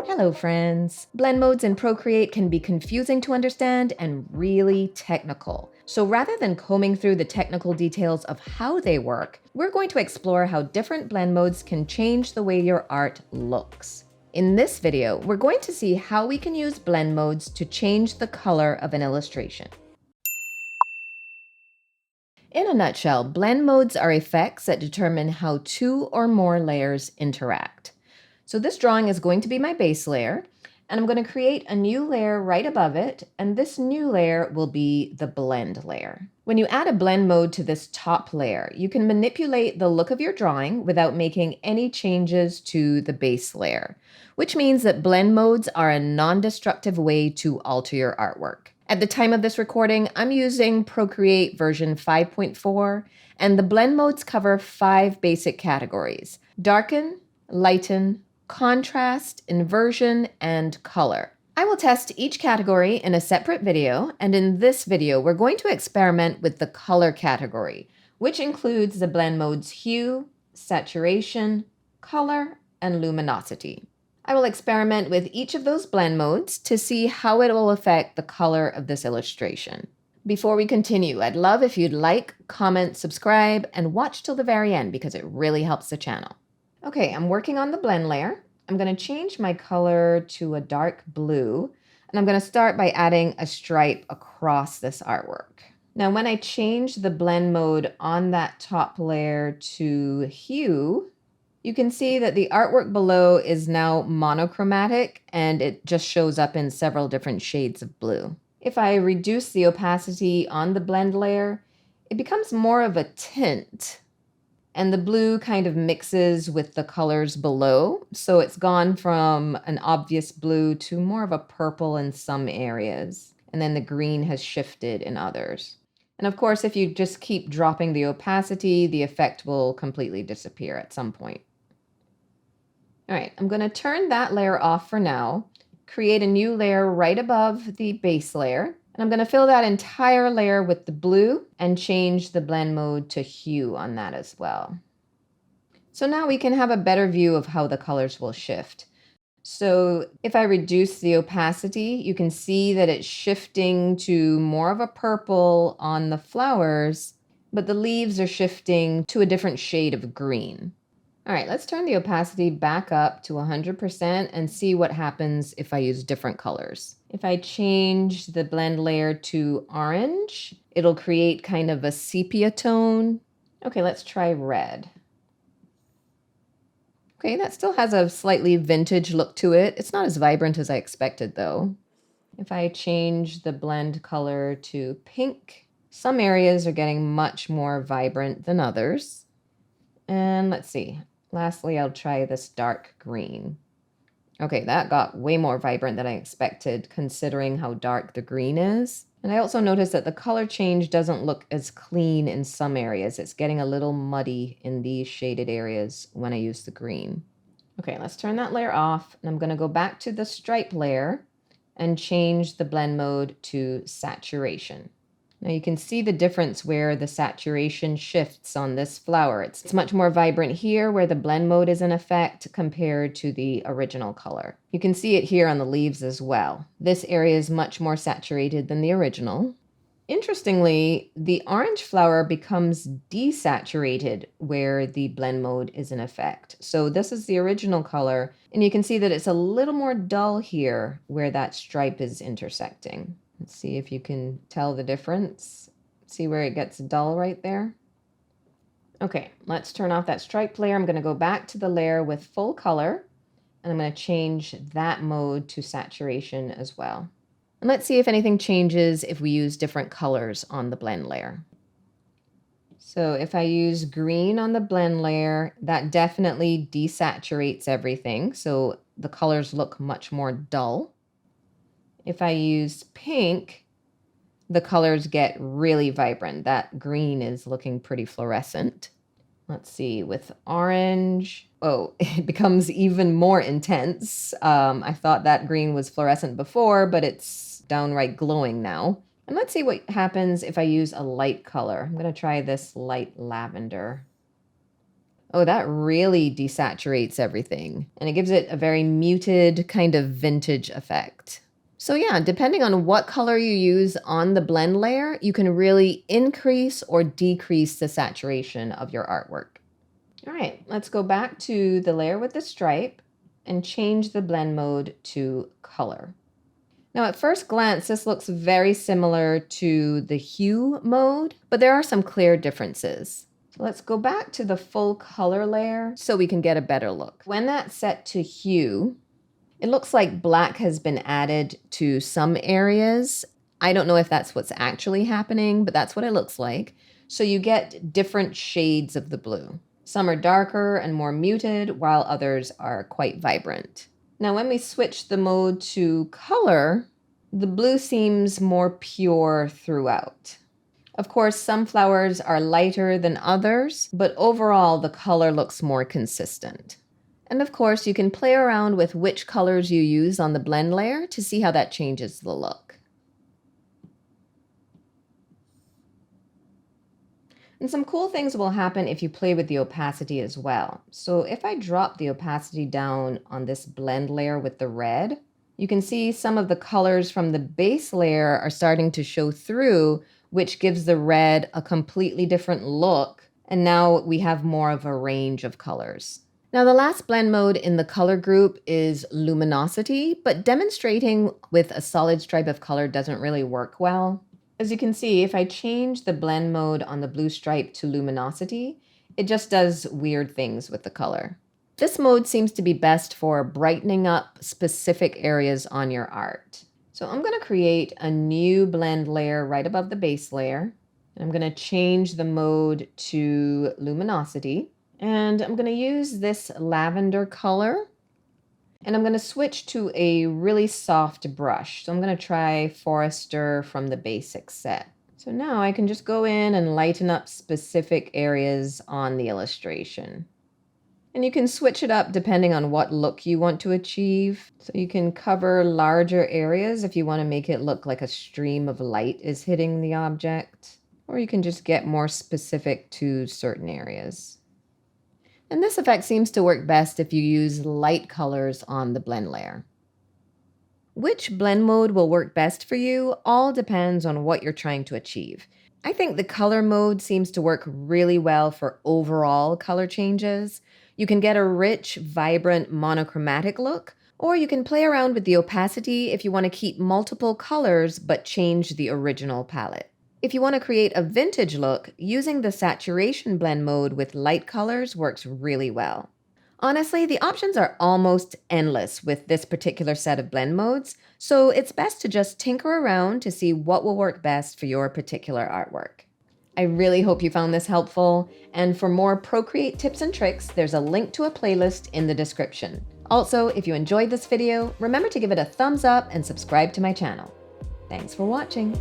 Hello friends! Blend modes in Procreate can be confusing to understand and really technical. So rather than combing through the technical details of how they work, we're going to explore how different blend modes can change the way your art looks. In this video, we're going to see how we can use blend modes to change the color of an illustration. In a nutshell, blend modes are effects that determine how two or more layers interact. So this drawing is going to be my base layer, and I'm going to create a new layer right above it, and this new layer will be the blend layer. When you add a blend mode to this top layer, you can manipulate the look of your drawing without making any changes to the base layer, which means that blend modes are a non-destructive way to alter your artwork. At the time of this recording, I'm using Procreate version 5.4, and the blend modes cover 5 basic categories: darken, lighten, contrast, inversion, and color. I will test each category in a separate video, and in this video, we're going to experiment with the color category, which includes the blend modes hue, saturation, color, and luminosity. I will experiment with each of those blend modes to see how it will affect the color of this illustration. Before we continue, I'd love if you'd like, comment, subscribe, and watch till the very end because it really helps the channel. Okay, I'm working on the blend layer. I'm going to change my color to a dark blue, and I'm going to start by adding a stripe across this artwork. Now, when I change the blend mode on that top layer to hue, you can see that the artwork below is now monochromatic, and it just shows up in several different shades of blue. If I reduce the opacity on the blend layer, it becomes more of a tint, and the blue kind of mixes with the colors below. So it's gone from an obvious blue to more of a purple in some areas. And then the green has shifted in others. And of course, if you just keep dropping the opacity, the effect will completely disappear at some point. All right, I'm going to turn that layer off for now, create a new layer right above the base layer. And I'm going to fill that entire layer with the blue and change the blend mode to hue on that as well. So now we can have a better view of how the colors will shift. So if I reduce the opacity, you can see that it's shifting to more of a purple on the flowers, but the leaves are shifting to a different shade of green. All right, let's turn the opacity back up to 100% and see what happens if I use different colors. If I change the blend layer to orange, it'll create kind of a sepia tone. Okay, let's try red. Okay, that still has a slightly vintage look to it. It's not as vibrant as I expected though. If I change the blend color to pink, some areas are getting much more vibrant than others. And let's see. Lastly, I'll try this dark green. Okay, that got way more vibrant than I expected, considering how dark the green is. And I also noticed that the color change doesn't look as clean in some areas. It's getting a little muddy in these shaded areas when I use the green. Okay, let's turn that layer off, and I'm going to go back to the stripe layer and change the blend mode to saturation. Now you can see the difference where the saturation shifts on this flower. It's much more vibrant here where the blend mode is in effect compared to the original color. You can see it here on the leaves as well. This area is much more saturated than the original. Interestingly, the orange flower becomes desaturated where the blend mode is in effect. So this is the original color, and you can see that it's a little more dull here where that stripe is intersecting. Let's see if you can tell the difference. See where it gets dull right there? Okay, let's turn off that stripe layer. I'm going to go back to the layer with full color, and I'm going to change that mode to saturation as well. And let's see if anything changes if we use different colors on the blend layer. So if I use green on the blend layer, that definitely desaturates everything. So the colors look much more dull. If I use pink, the colors get really vibrant. That green is looking pretty fluorescent. Let's see, with orange, oh, it becomes even more intense. I thought that green was fluorescent before, but it's downright glowing now. And let's see what happens if I use a light color. I'm going to try this light lavender. Oh, that really desaturates everything, and it gives it a very muted kind of vintage effect. So yeah, depending on what color you use on the blend layer, you can really increase or decrease the saturation of your artwork. All right, let's go back to the layer with the stripe and change the blend mode to color. Now, at first glance, this looks very similar to the hue mode, but there are some clear differences. So let's go back to the full color layer so we can get a better look. When that's set to hue, it looks like black has been added to some areas. I don't know if that's what's actually happening, but that's what it looks like. So you get different shades of the blue. Some are darker and more muted, while others are quite vibrant. Now, when we switch the mode to color, the blue seems more pure throughout. Of course, some flowers are lighter than others, but overall the color looks more consistent. And of course, you can play around with which colors you use on the blend layer to see how that changes the look. And some cool things will happen if you play with the opacity as well. So if I drop the opacity down on this blend layer with the red, you can see some of the colors from the base layer are starting to show through, which gives the red a completely different look. And now we have more of a range of colors. Now, the last blend mode in the color group is Luminosity, but demonstrating with a solid stripe of color doesn't really work well. As you can see, if I change the blend mode on the blue stripe to Luminosity, it just does weird things with the color. This mode seems to be best for brightening up specific areas on your art. So I'm going to create a new blend layer right above the base layer. And I'm going to change the mode to Luminosity. And I'm going to use this lavender color. And I'm going to switch to a really soft brush. So I'm going to try Forester from the basic set. So now I can just go in and lighten up specific areas on the illustration. And you can switch it up depending on what look you want to achieve. So you can cover larger areas if you want to make it look like a stream of light is hitting the object. Or you can just get more specific to certain areas. And this effect seems to work best if you use light colors on the blend layer. Which blend mode will work best for you all depends on what you're trying to achieve. I think the color mode seems to work really well for overall color changes. You can get a rich, vibrant, monochromatic look, or you can play around with the opacity if you want to keep multiple colors but change the original palette. If you want to create a vintage look, using the saturation blend mode with light colors works really well. Honestly, the options are almost endless with this particular set of blend modes, so it's best to just tinker around to see what will work best for your particular artwork. I really hope you found this helpful, and for more Procreate tips and tricks, there's a link to a playlist in the description. Also, if you enjoyed this video, remember to give it a thumbs up and subscribe to my channel. Thanks for watching.